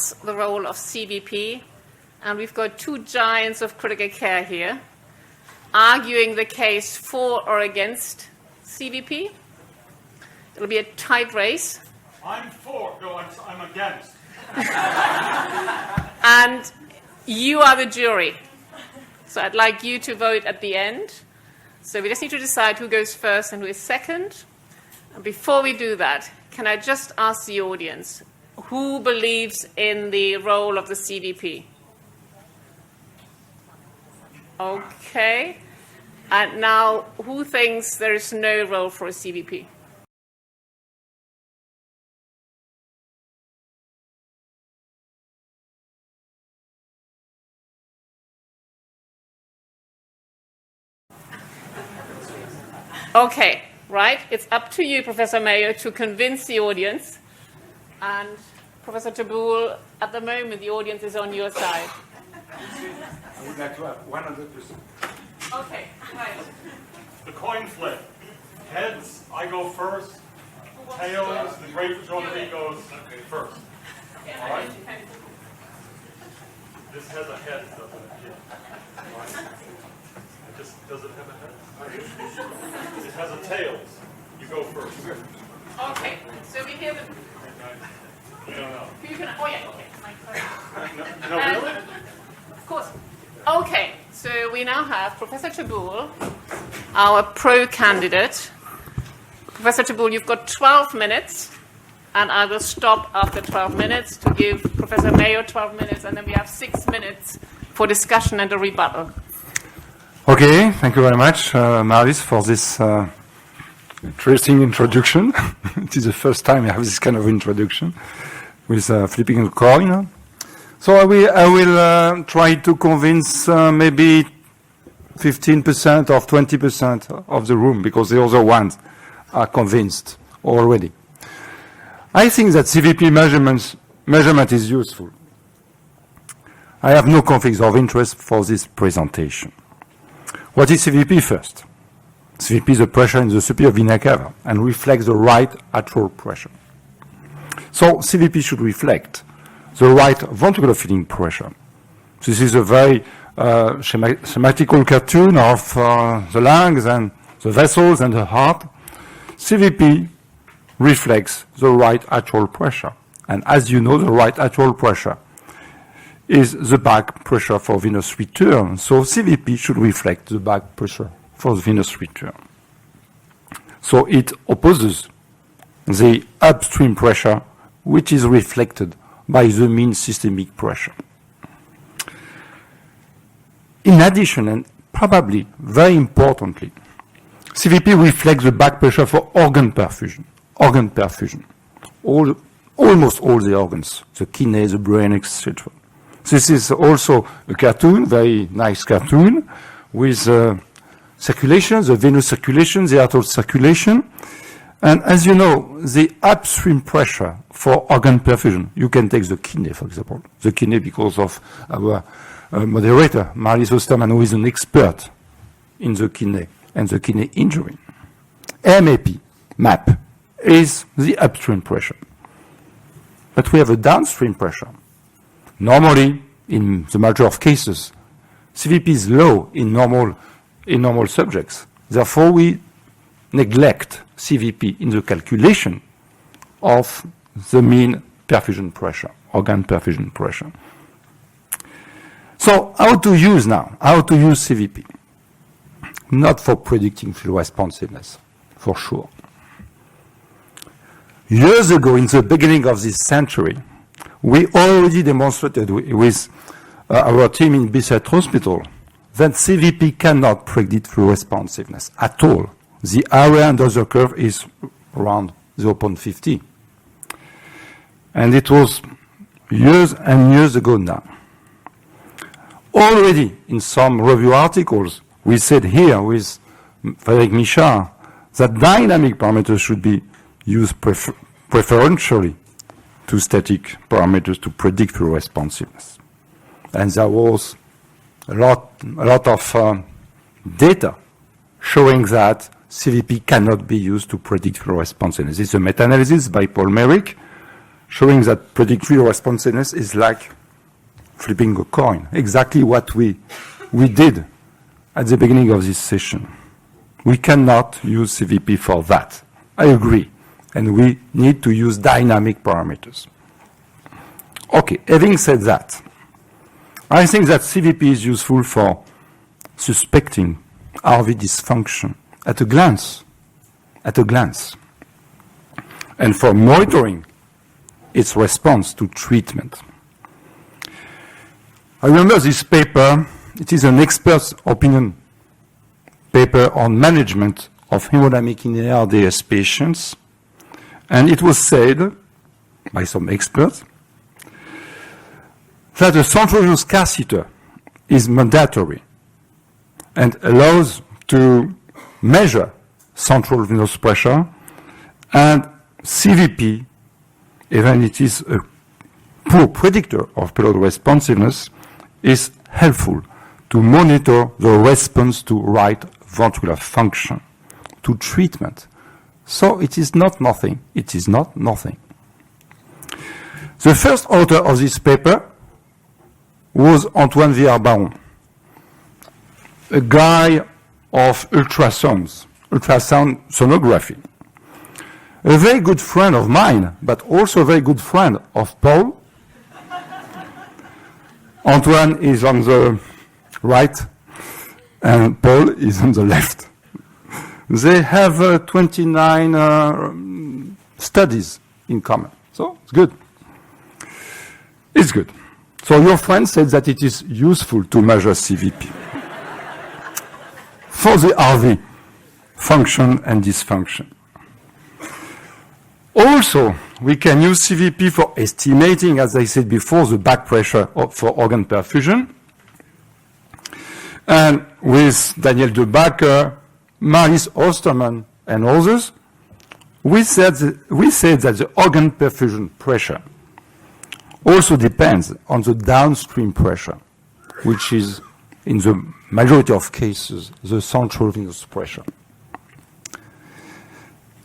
discuss the role of CVP, and we've got two giants of critical care here arguing the case for or against CVP. It'll be a tight race. I'm for. No, I'm against. And you are the jury. So I'd like you to vote at the end. So we just need to decide who goes first and who is second. And before we do that, can I just ask the audience, who believes in the role of the CVP? Okay. And now, who thinks there is no role for a CVP? Okay, right. It's up to you, Professor Mayo, to convince the audience. And Professor Teboul, at the moment, the audience is on your side. I would like to have 100%. Okay, right. The coin flip. Heads, I go first. Tails, the great majority goes first. All right? This has a head, doesn't it? Yeah. Right. Does it have a head? It has a tails. You go first. Okay, so we hear the... You don't know. You can, oh, yeah, okay. No, really? Of course. Okay, so we now have Professor Teboul, our pro candidate. Professor Teboul, you've got 12 minutes, and I will stop after 12 minutes to give Professor Mayo 12 minutes, and then we have 6 minutes for discussion and a rebuttal. Okay, thank you very much, Marlies, for this interesting introduction. It is the first time I have this kind of introduction with flipping a coin. So I will try to convince maybe 15% or 20% of the room, because the other ones are convinced already. I think that CVP measurement is useful. I have no conflicts of interest for this presentation. What is CVP first? CVP is the pressure in the superior vena cava and reflects the right atrial pressure. So CVP should reflect the right ventricular filling pressure. This is a very schematical cartoon of the lungs and the vessels and the heart. CVP reflects the right atrial pressure. And as you know, the right atrial pressure is the back pressure for venous return. So CVP should reflect the back pressure for the venous return. So it opposes the upstream pressure, which is reflected by the mean systemic pressure. In addition, and probably very importantly, CVP reflects the back pressure for organ perfusion. Organ perfusion. Almost all the organs, the kidney, the brain, etc. This is also a cartoon, very nice cartoon, with circulation, the venous circulation, the arterial circulation. And as you know, the upstream pressure for organ perfusion, you can take the kidney, for example. The kidney because of our moderator, Marlies Ostermann, who is an expert in the kidney and the kidney injury. MAP, is the upstream pressure. But we have a downstream pressure. Normally, in the majority of cases, CVP is low in normal subjects. Therefore, we neglect CVP in the calculation of the mean perfusion pressure, organ perfusion pressure. So how to use CVP? Not for predicting flow responsiveness, for sure. Years ago, in the beginning of this century, we already demonstrated with our team in Bicêtre Hospital that CVP cannot predict flow responsiveness at all. The area under the curve is around 0.50. And it was years and years ago now. Already in some review articles, we said here with Frédéric Michard that dynamic parameters should be used preferentially to static parameters to predict flow responsiveness. And there was a lot of data showing that CVP cannot be used to predict flow responsiveness. This is a meta-analysis by Paul Merrick showing that predictive responsiveness is like flipping a coin, exactly what we did at the beginning of this session. We cannot use CVP for that. I agree. And we need to use dynamic parameters. Okay, having said that, I think that CVP is useful for suspecting RV dysfunction at a glance, and for monitoring its response to treatment. I remember this paper. It is an expert's opinion paper on management of hemodynamic in ARDS patients, and it was said by some experts that a central venous catheter is mandatory and allows to measure central venous pressure, and CVP, even it is a poor predictor of payload responsiveness, is helpful to monitor the response to right ventricular function, to treatment. So it is not nothing. It is not nothing. The first author of this paper was Antoine Villard-Baron, a guy of ultrasound sonography, a very good friend of mine, but also a very good friend of Paul. Antoine is on the right, and Paul is on the left. They have 29 studies in common, so it's good. It's good. So your friend said that it is useful to measure CVP for the RV function and dysfunction. Also, we can use CVP for estimating, as I said before, the back pressure for organ perfusion. And with Daniel De Backer, Marlies Ostermann, and others, we said that the organ perfusion pressure also depends on the downstream pressure, which is, in the majority of cases, the central venous pressure.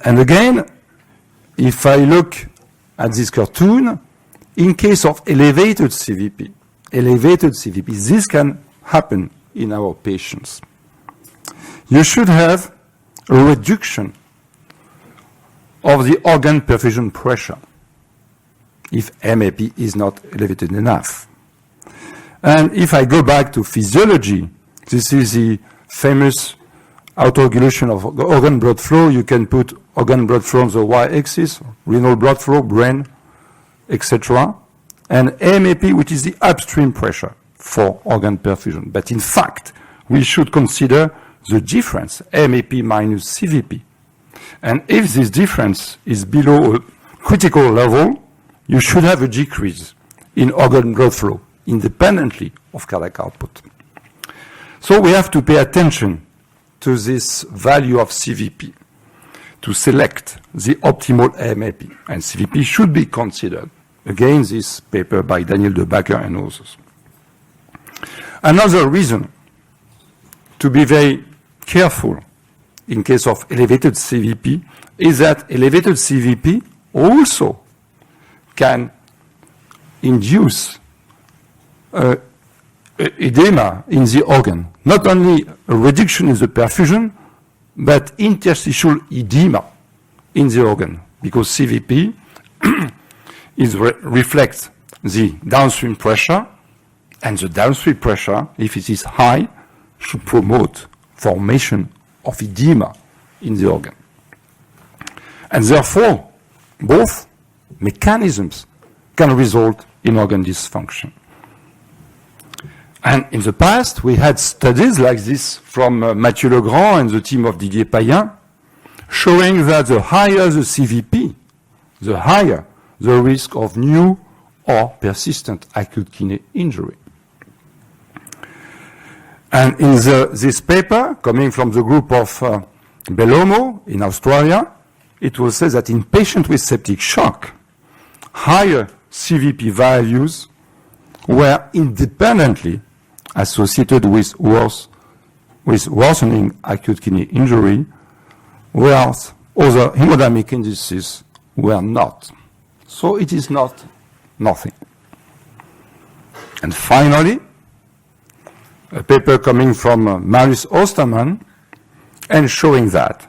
And again, if I look at this cartoon, in case of elevated CVP, this can happen in our patients. You should have a reduction of the organ perfusion pressure if MAP is not elevated enough. And if I go back to physiology, this is the famous autoregulation of organ blood flow. You can put organ blood flow on the y-axis, renal blood flow, brain, etc. And MAP, which is the upstream pressure for organ perfusion. But in fact, we should consider the difference, MAP minus CVP. And if this difference is below a critical level, you should have a decrease in organ blood flow independently of cardiac output. So we have to pay attention to this value of CVP to select the optimal MAP. And CVP should be considered. Again, this paper by Daniel De Backer and others. Another reason to be very careful in case of elevated CVP is that elevated CVP also can induce edema in the organ. Not only a reduction in the perfusion, but interstitial edema in the organ, because CVP reflects the downstream pressure, and the downstream pressure, if it is high, should promote formation of edema in the organ. And therefore, both mechanisms can result in organ dysfunction. And in the past, we had studies like this from Mathieu Legrand and the team of Didier Payen, showing that the higher the CVP, the higher the risk of new or persistent acute kidney injury. And in this paper, coming from the group of Bellomo in Australia, it was said that in patients with septic shock, higher CVP values were independently associated with worsening acute kidney injury, whereas other hemodynamic indices were not. So it is not nothing. And finally, a paper coming from Marlies Ostermann and showing that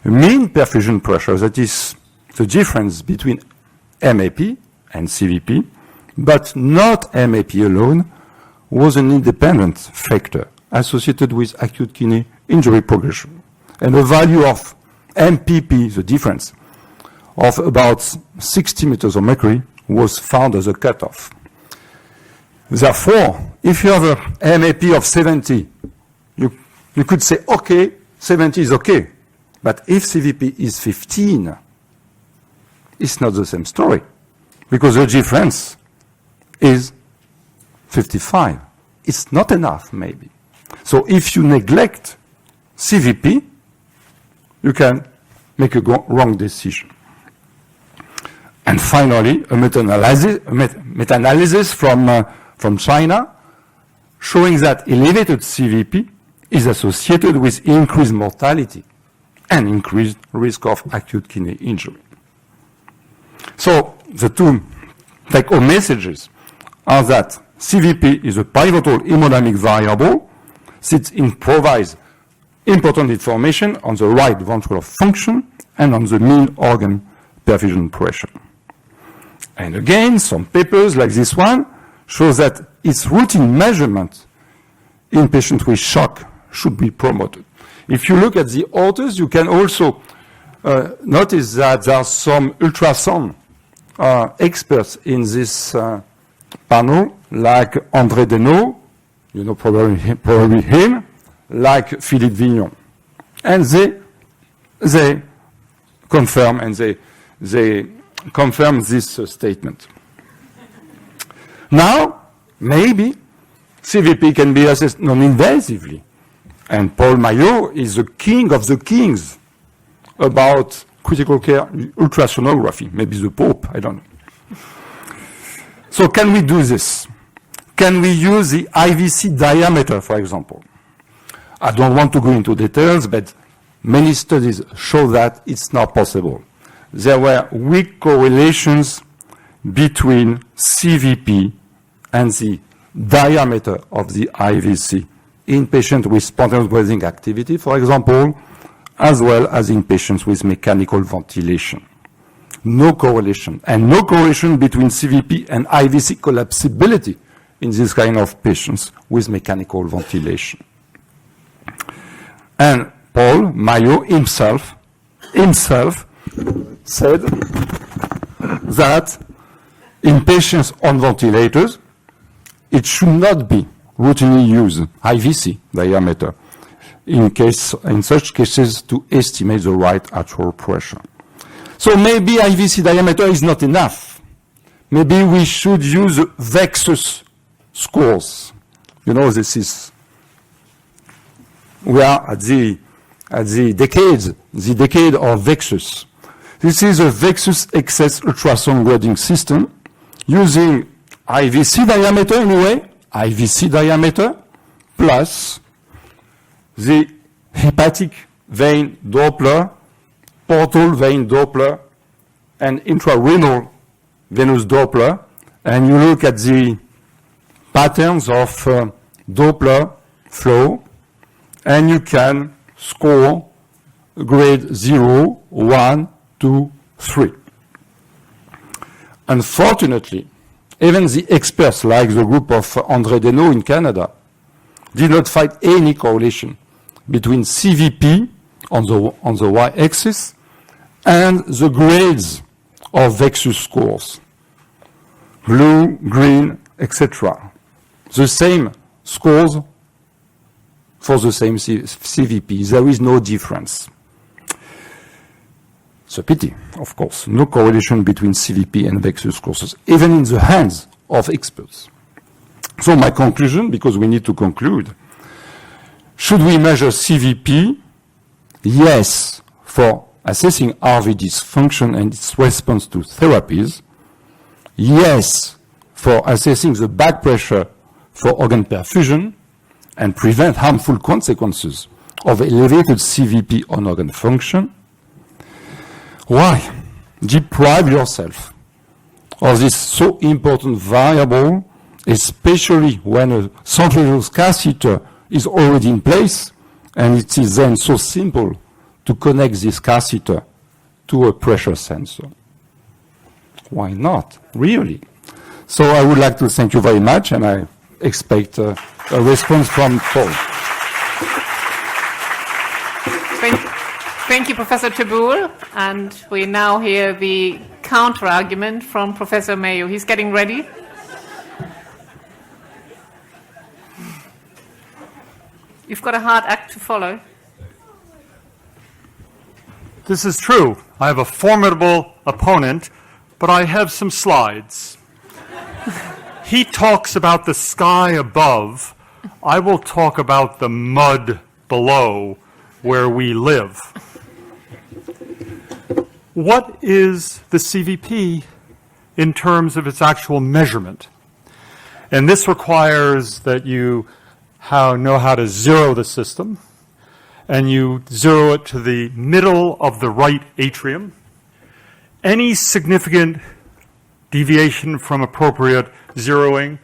mean perfusion pressure, that is the difference between MAP and CVP, but not MAP alone, was an independent factor associated with acute kidney injury progression. And the value of MPP, the difference, of about 60 meters of mercury was found as a cutoff. Therefore, if you have a MAP of 70, you could say, okay, 70 is okay. But if CVP is 15, it's not the same story, because the difference is 55. It's not enough, maybe. So if you neglect CVP, you can make a wrong decision. And finally, a meta-analysis from China showing that elevated CVP is associated with increased mortality and increased risk of acute kidney injury. So the two take-home messages are that CVP is a pivotal hemodynamic variable since it provides important information on the right ventricular function and on the mean organ perfusion pressure. And again, some papers like this one show that its routine measurement in patients with shock should be promoted. If you look at the authors, you can also notice that there are some ultrasound experts in this panel, like André Deneau, you know probably him, like Philippe Vignon. And they confirm and they confirm this statement. Now, maybe CVP can be assessed non-invasively. And H Mayo is the king of the kings about critical care ultrasonography, maybe the Pope, I don't know. So can we do this? Can we use the IVC diameter, for example? I don't want to go into details, but many studies show that it's not possible. There were weak correlations between CVP and the diameter of the IVC in patients with spontaneous breathing activity, for example, as well as in patients with mechanical ventilation. No correlation, and no correlation between CVP and IVC collapsibility in this kind of patients with mechanical ventilation. And H Mayo himself said that in patients on ventilators, it should not be routinely used IVC diameter in such cases to estimate the right atrial pressure. So maybe IVC diameter is not enough. Maybe we should use Vexus scores. You know, we are at the decade of Vexus. This is a Vexus excess ultrasound grading system using IVC diameter anyway, IVC diameter plus the hepatic vein Doppler, portal vein Doppler, and intrarenal venous Doppler, and you look at the patterns of Doppler flow, and you can score grade 0, 1, 2, 3. Unfortunately, even the experts like the group of André Deneau in Canada did not find any correlation between CVP on the y-axis and the grades of Vexus scores, blue, green, etc. The same scores for the same CVP. There is no difference. It's a pity, of course. No correlation between CVP and Vexus scores, even in the hands of experts. So my conclusion, because we need to conclude, should we measure CVP? Yes, for assessing RV dysfunction and its response to therapies. Yes, for assessing the back pressure for organ perfusion and prevent harmful consequences of elevated CVP on organ function. Why deprive yourself of this so important variable, especially when a centrifugal catheter is already in place, and it is then so simple to connect this catheter to a pressure sensor. Why not? Really? So I would like to thank you very much, and I expect a response from Paul. Thank you, Professor Teboul. And we now hear the counter-argument from Professor Mayo. He's getting ready. You've got a hard act to follow. This is true. I have a formidable opponent, but I have some slides. He talks about the sky above. I will talk about the mud below where we live. What is the CVP in terms of its actual measurement? And this requires that you know how to zero the system, and you zero it to the middle of the right atrium. Any significant deviation from appropriate zeroing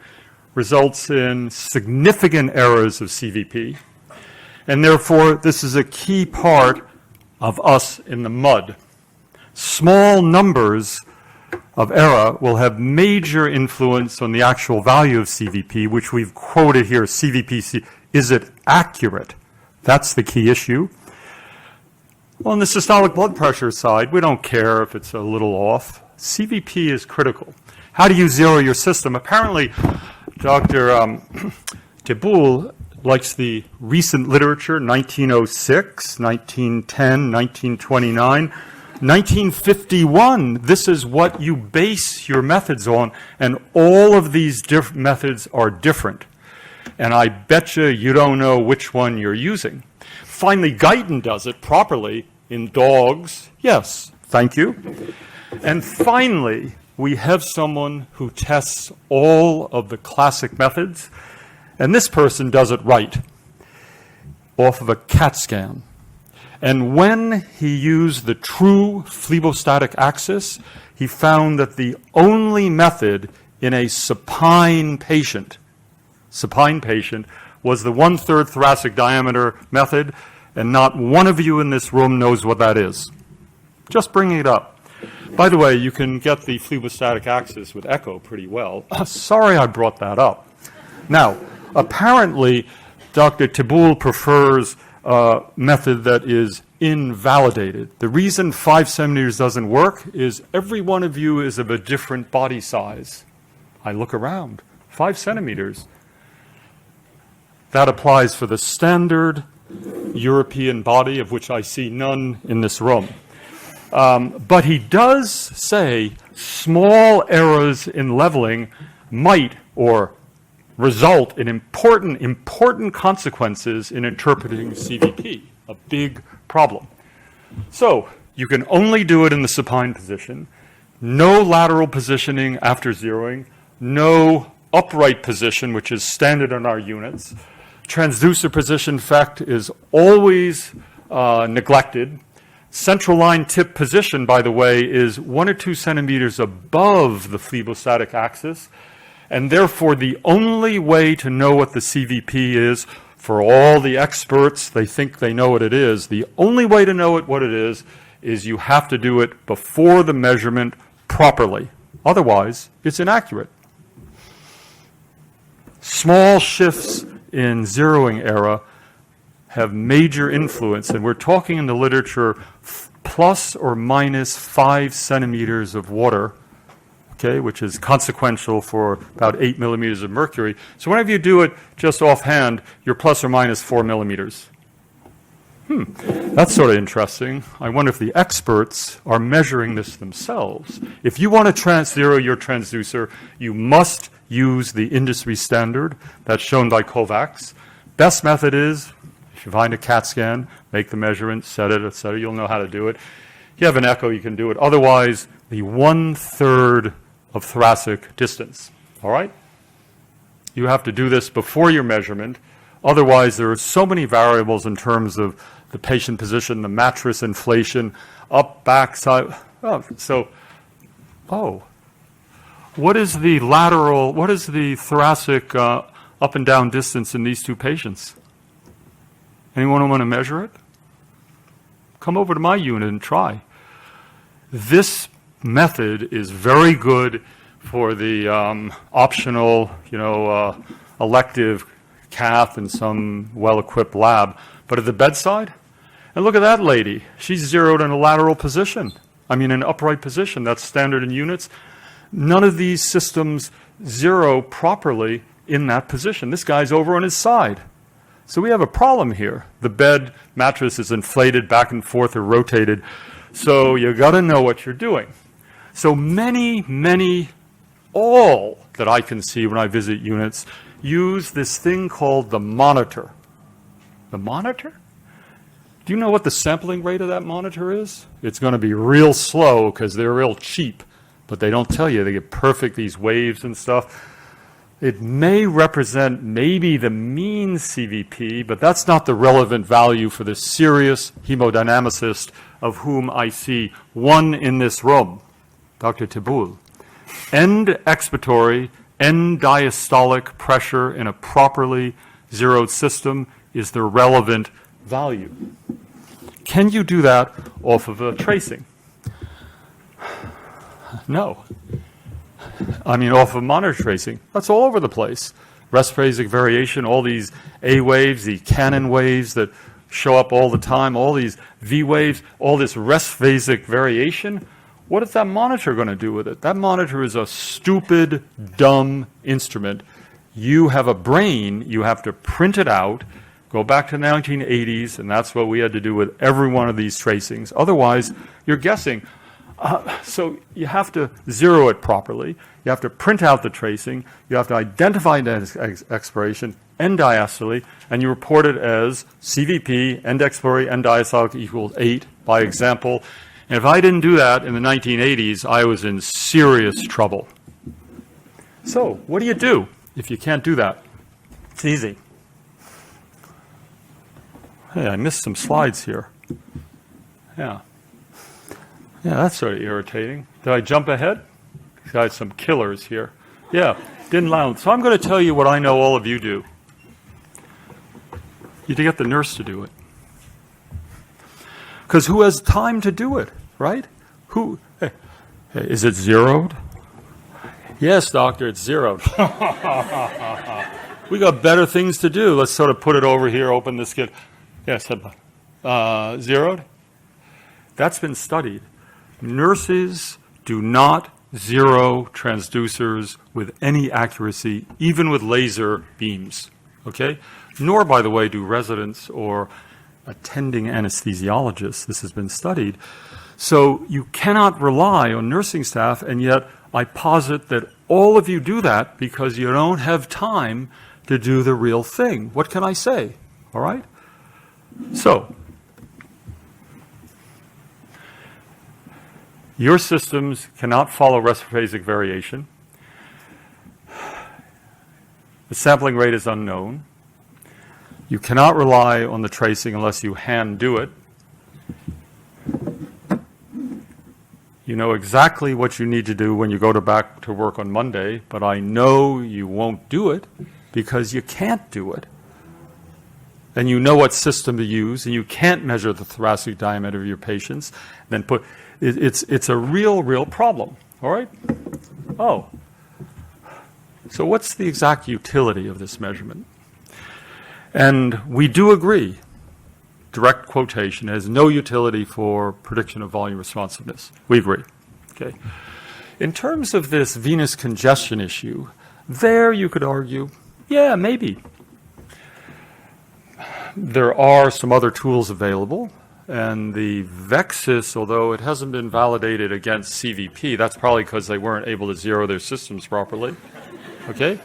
results in significant errors of CVP, and therefore this is a key part of us in the mud. Small numbers of error will have major influence on the actual value of CVP, which we've quoted here, CVP. Is it accurate? That's the key issue. Well, on the systolic blood pressure side, we don't care if it's a little off. CVP is critical. How do you zero your system? Apparently, Dr. Teboul likes the recent literature, 1906, 1910, 1929. 1951, this is what you base your methods on, and all of these methods are different. And I bet you don't know which one you're using. Finally, Guyton does it properly in dogs. Yes, thank you. And finally, we have someone who tests all of the classic methods, and this person does it right, off of a CAT scan. And when he used the true phlebostatic axis, he found that the only method in a supine patient was the 1/3 thoracic diameter method, and not one of you in this room knows what that is. Just bringing it up. By the way, you can get the phlebostatic axis with echo pretty well. Sorry I brought that up. Now, apparently, Dr. Teboul prefers a method that is invalidated. The reason 5 centimeters doesn't work is every one of you is of a different body size. I look around, 5 centimeters. That applies for the standard European body, of which I see none in this room. But he does say small errors in leveling might or result in important consequences in interpreting CVP, a big problem. So you can only do it in the supine position, no lateral positioning after zeroing, no upright position, which is standard on our units. Transducer position effect is always neglected. Central line tip position, by the way, is 1 or 2 centimeters above the phlebostatic axis, and therefore the only way to know what the CVP is, for all the experts, they think they know what it is, the only way to know what it is you have to do it before the measurement properly. Otherwise, it's inaccurate. Small shifts in zeroing error have major influence, and we're talking in the literature plus or minus 5 centimeters of water, okay, which is consequential for about 8 millimeters of mercury. So whenever you do it just offhand, you're plus or minus 4 millimeters. That's sort of interesting. I wonder if the experts are measuring this themselves. If you want to zero your transducer, you must use the industry standard that's shown by Kovacs. Best method is, if you find a CAT scan, make the measurement, set it, etc. You'll know how to do it. If you have an echo, you can do it. Otherwise, the 1/3 of thoracic distance. All right? You have to do this before your measurement. Otherwise, there are so many variables in terms of the patient position, the mattress inflation, up, back, side. what is the lateral, what is the thoracic up and down distance in these two patients? Anyone want to measure it? Come over to my unit and try. This method is very good for the optional, elective cath in some well-equipped lab. But at the bedside, and look at that lady. She's zeroed in a lateral position. I mean, an upright position. That's standard in units. None of these systems zero properly in that position. This guy's over on his side. So we have a problem here. The bed mattress is inflated back and forth or rotated. So you got to know what you're doing. So many, all that I can see when I visit units use this thing called the monitor. The monitor? Do you know what the sampling rate of that monitor is? It's going to be real slow because they're real cheap, but they don't tell you. They get perfect, these waves and stuff. It may represent maybe the mean CVP, but that's not the relevant value for the serious hemodynamicist of whom I see one in this room, Dr. Teboul. End expiratory, end diastolic pressure in a properly zeroed system is the relevant value. Can you do that off of a tracing? No. I mean, off of monitor tracing. That's all over the place. Rest phasic variation, all these A waves, the Cannon waves that show up all the time, all these V waves, all this rest phasic variation. What is that monitor going to do with it? That monitor is a stupid, dumb instrument. You have a brain, you have to print it out, go back to the 1980s, and that's what we had to do with every one of these tracings. Otherwise, you're guessing. So you have to zero it properly. You have to print out the tracing. You have to identify the expiration, end diastole, and you report it as CVP, end expiratory, end diastolic equals 8 by example. And if I didn't do that in the 1980s, I was in serious trouble. So what do if you can't do that? It's easy. Hey, I missed some slides here. Yeah, that's sort of irritating. Did I jump ahead? I had some killers here. Yeah, didn't allow. So I'm going to tell you what I know all of you do. You get the nurse to do it. Because who has time to do it, right? Hey, is it zeroed? Yes, doctor, it's zeroed. We got better things to do. Let's sort of put it over here, open this kid. Yes, zeroed? That's been studied. Nurses do not zero transducers with any accuracy, even with laser beams, okay? Nor, by the way, do residents or attending anesthesiologists. This has been studied. So you cannot rely on nursing staff, and yet I posit that all of you do that because you don't have time to do the real thing. What can I say? All right? So, your systems cannot follow rest phasic variation. The sampling rate is unknown. You cannot rely on the tracing unless you hand do it. You know exactly what you need to do when you go back to work on Monday, but I know you won't do it because you can't do it. And you know what system to use, and you can't measure the thoracic diameter of your patients. Then it's a real problem. All right? Oh. So what's the exact utility of this measurement? And we do agree, direct quotation has no utility for prediction of volume responsiveness. We agree. Okay. In terms of this venous congestion issue, there you could argue, yeah, maybe. There are some other tools available, and the Vexis, although it hasn't been validated against CVP, that's probably because they weren't able to zero their systems properly. Okay?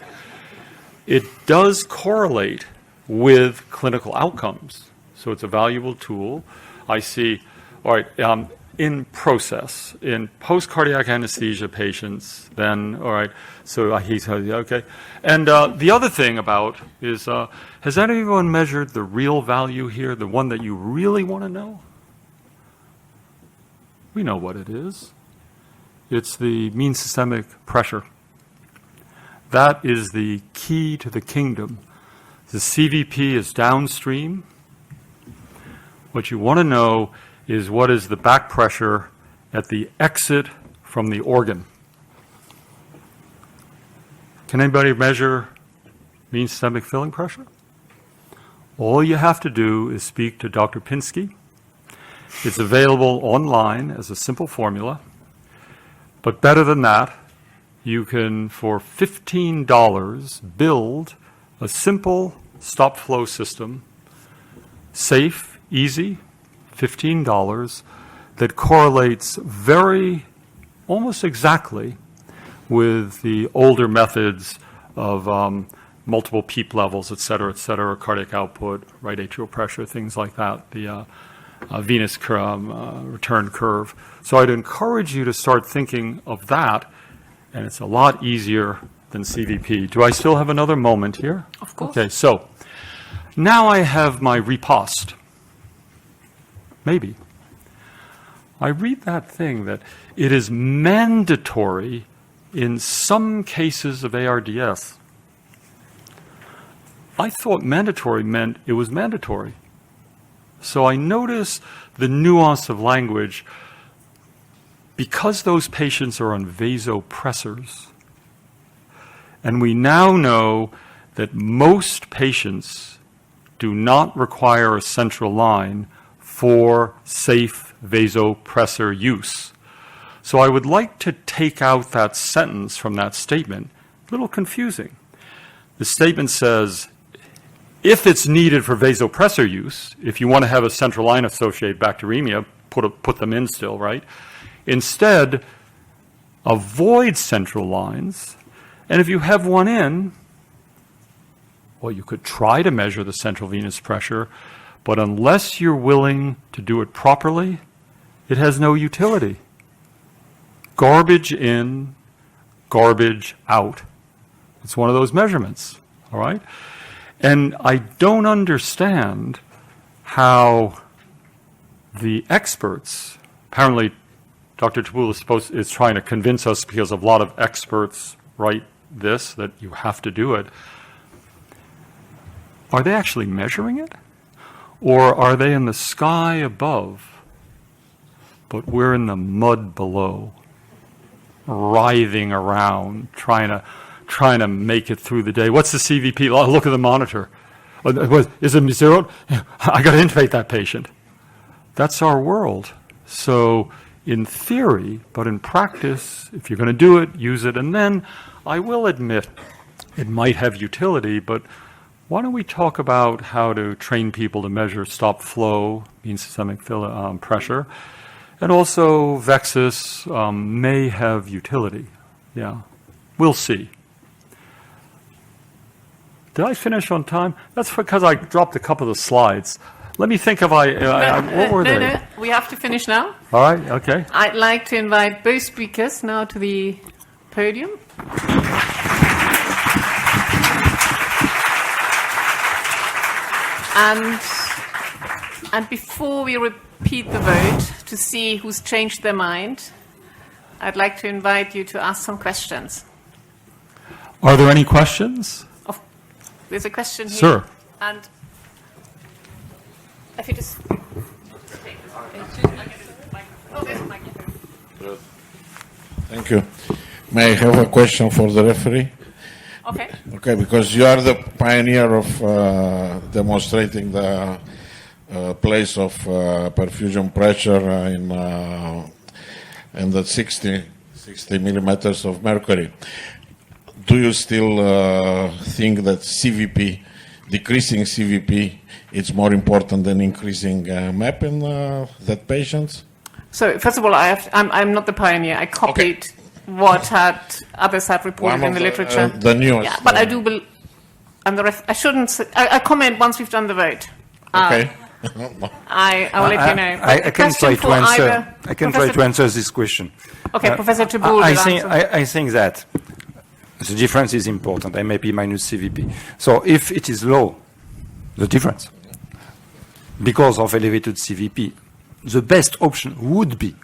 It does correlate with clinical outcomes. So it's a valuable tool. I see, all right, in process, in post-cardiac anesthesia patients, then, all right, so he tells you, okay. And the other thing about is, has anyone measured the real value here, the one that you really want to know? We know what it is. It's the mean systemic pressure That is the key to the kingdom. The CVP is downstream. What you want to know is what is the back pressure at the exit from the organ. Can anybody measure mean systemic filling pressure? All you have to do is speak to Dr. Pinsky. It's available online as a simple formula. But better than that, you can, for $15, build a simple stop flow system, safe, easy, $15, that correlates almost exactly with the older methods of multiple PEEP levels, et cetera, cardiac output, right atrial pressure, things like that, the venous return curve. So I'd encourage you to start thinking of that, and it's a lot easier than CVP. Do I still have another moment here? Of course. Okay, so now I have my riposte. Maybe. I read that thing that it is mandatory in some cases of ARDS. I thought mandatory meant it was mandatory. So I notice the nuance of language. Because those patients are on vasopressors, and we now know that most patients do not require a central line for safe vasopressor use. So I would like to take out that sentence from that statement. A little confusing. The statement says, if it's needed for vasopressor use, if you want to have a central line associated bacteremia, put them in still, right? Instead, avoid central lines, and if you have one in, well, you could try to measure the central venous pressure, but unless you're willing to do it properly, it has no utility. Garbage in, garbage out. It's one of those measurements, all right? And I don't understand how the experts, apparently Dr. Teboul is trying to convince us, because a lot of experts write this, that you have to do it. Are they actually measuring it? Or are they in the sky above, but we're in the mud below, writhing around, trying to make it through the day? What's the CVP? Oh, look at the monitor. Is it zero? I got to intubate that patient. That's our world. So in theory, but in practice, if you're going to do it, use it. And then I will admit it might have utility, but why don't we talk about how to train people to measure stop flow, mean systemic pressure, and also Vexus may have utility. Yeah, we'll see. Did I finish on time? That's because I dropped a couple of the slides. Let me think if what were they? No, we have to finish now. All right, okay. I'd like to invite both speakers now to the podium. And before we repeat the vote to see who's changed their mind, I'd like to invite you to ask some questions. Are there any questions? There's a question here. Sir. And if you just... Thank you. May I have a question for the referee? Okay. Okay, because you are the pioneer of demonstrating the place of perfusion pressure in the 60 millimeters of mercury. Do you still think that CVP, decreasing CVP, is more important than increasing MAP in that patients? So first of all, I'm not the pioneer. I copied what others had reported in the literature. The newest. Yeah, but I do believe. And the rest, I shouldn't say, I comment once we've done the vote. Okay. I will let you know. I can try to answer. I can try to answer this question. Okay, Professor Teboul. I think that the difference is important, MAP minus CVP. So if it is low, the difference, because of elevated CVP, the best option would be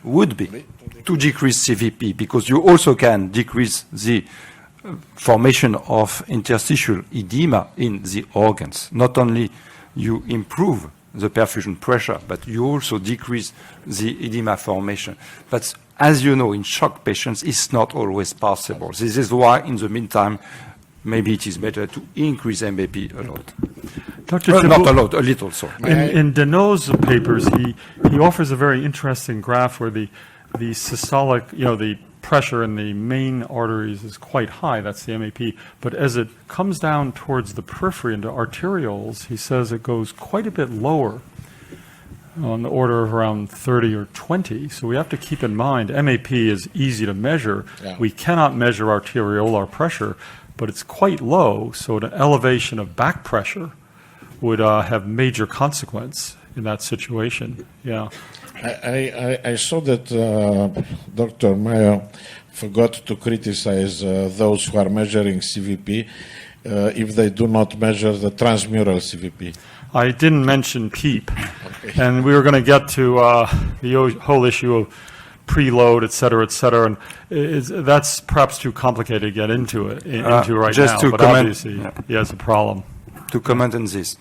to decrease CVP, because you also can decrease the formation of interstitial edema in the organs. Not only you improve the perfusion pressure, but you also decrease the edema formation. But as you know, in shock patients, it's not always possible. This is why, in the meantime, maybe it is better to increase MAP a lot. Dr. Not Teboul, a lot, a little, sorry. in Deneau's papers, he offers a very interesting graph where the systolic, the pressure in the main arteries is quite high, that's the MAP, but as it comes down towards the periphery into arterioles, he says it goes quite a bit lower, on the order of around 30 or 20. So we have to keep in mind, MAP is easy to measure. Yeah. We cannot measure arteriolar pressure, but it's quite low, so an elevation of back pressure would have major consequence in that situation. Yeah. I saw that Dr. Mayo forgot to criticize those who are measuring CVP if they do not measure the transmural CVP. I didn't mention PEEP, and we were going to get to the whole issue of preload, et cetera, and that's perhaps too complicated to get into right just now, to but comment, obviously he has a problem. To comment on this,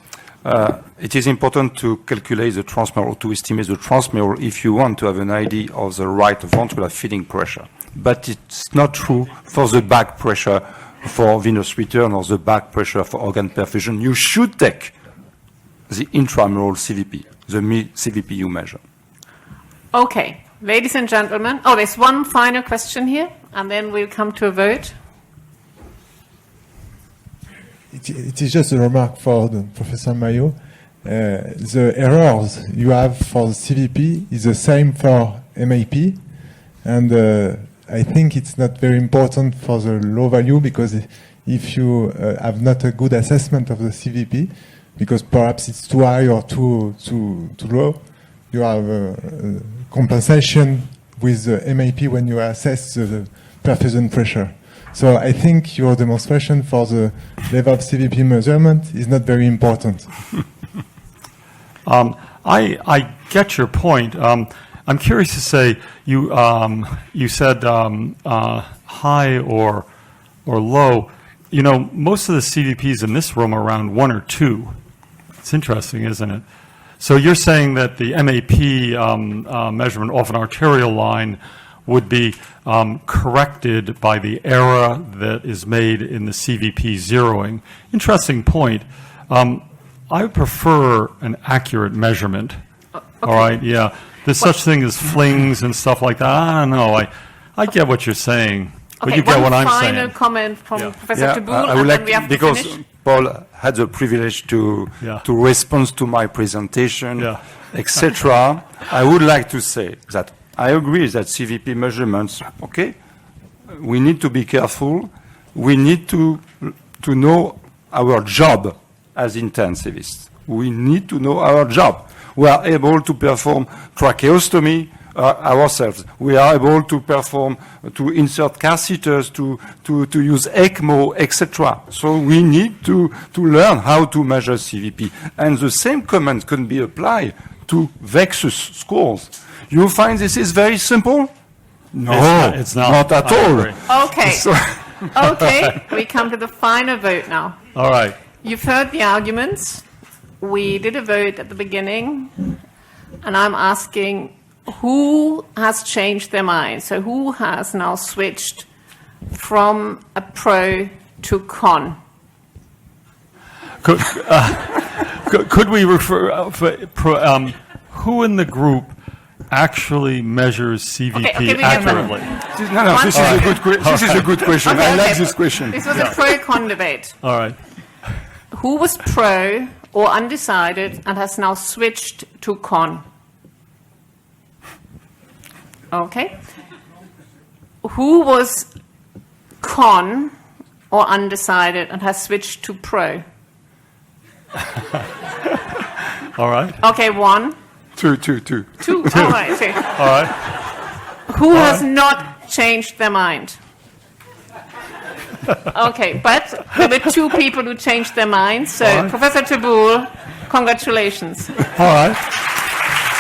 it is important to calculate the transmural, to estimate the transmural if you want to have an idea of the right ventricular feeding pressure. But it's not true for the back pressure for venous return or the back pressure for organ perfusion. You should take the intramural CVP, the CVP you measure. Okay, ladies and gentlemen. Oh, there's one final question here, and then we'll come to a vote. It is just a remark for Professor Mayo. The errors you have for the CVP is the same for MAP, and I think it's not very important for the low value, because if you have not a good assessment of the CVP, because perhaps it's too high or too low, you have compensation with the MAP when you assess the perfusion pressure. So I think your demonstration for the level of CVP measurement is not very important. I get your point. I'm curious to say you said high or low. Most of the CVPs in this room are around 1 or 2. It's interesting, isn't it? So you're saying that the MAP measurement off an arterial line would be corrected by the error that is made in the CVP zeroing. Interesting point. I prefer an accurate measurement. Okay. All right, yeah. There's such thing as flings and stuff like that. I don't know. I get what you're saying, but you get what I'm saying. One final comment from Professor Teboul, I would and like then we have to because finish. Paul had the privilege to respond to my presentation, etc. I would like to say that I agree that CVP measurements, okay, we need to be careful. We need to know our job as intensivists. We need to know our job. We are able to perform tracheostomy ourselves. We are able to perform, to insert catheters, to use ECMO, etc. So we need to learn how to measure CVP. And the same comment can be applied to Vexus scores. You find this is very simple? No, it's not at all. Okay. Okay, we come to the final vote now. All right. You've heard the arguments. We did a vote at the beginning, and I'm asking who has changed their mind? So who has now switched from a pro to con? Could we refer, who in the group actually measures CVP accurately? No, this is a good question. Okay, I like this question. This was a pro-con debate. All right. Who was pro or undecided and has now switched to con? Okay. Who was con or undecided and has switched to pro? All right. Okay, 1. 2. 2. All right. Okay. All right. Who has not changed their mind? Okay, but there were 2 people who changed their minds. So, All right. Professor Teboul, congratulations. All right.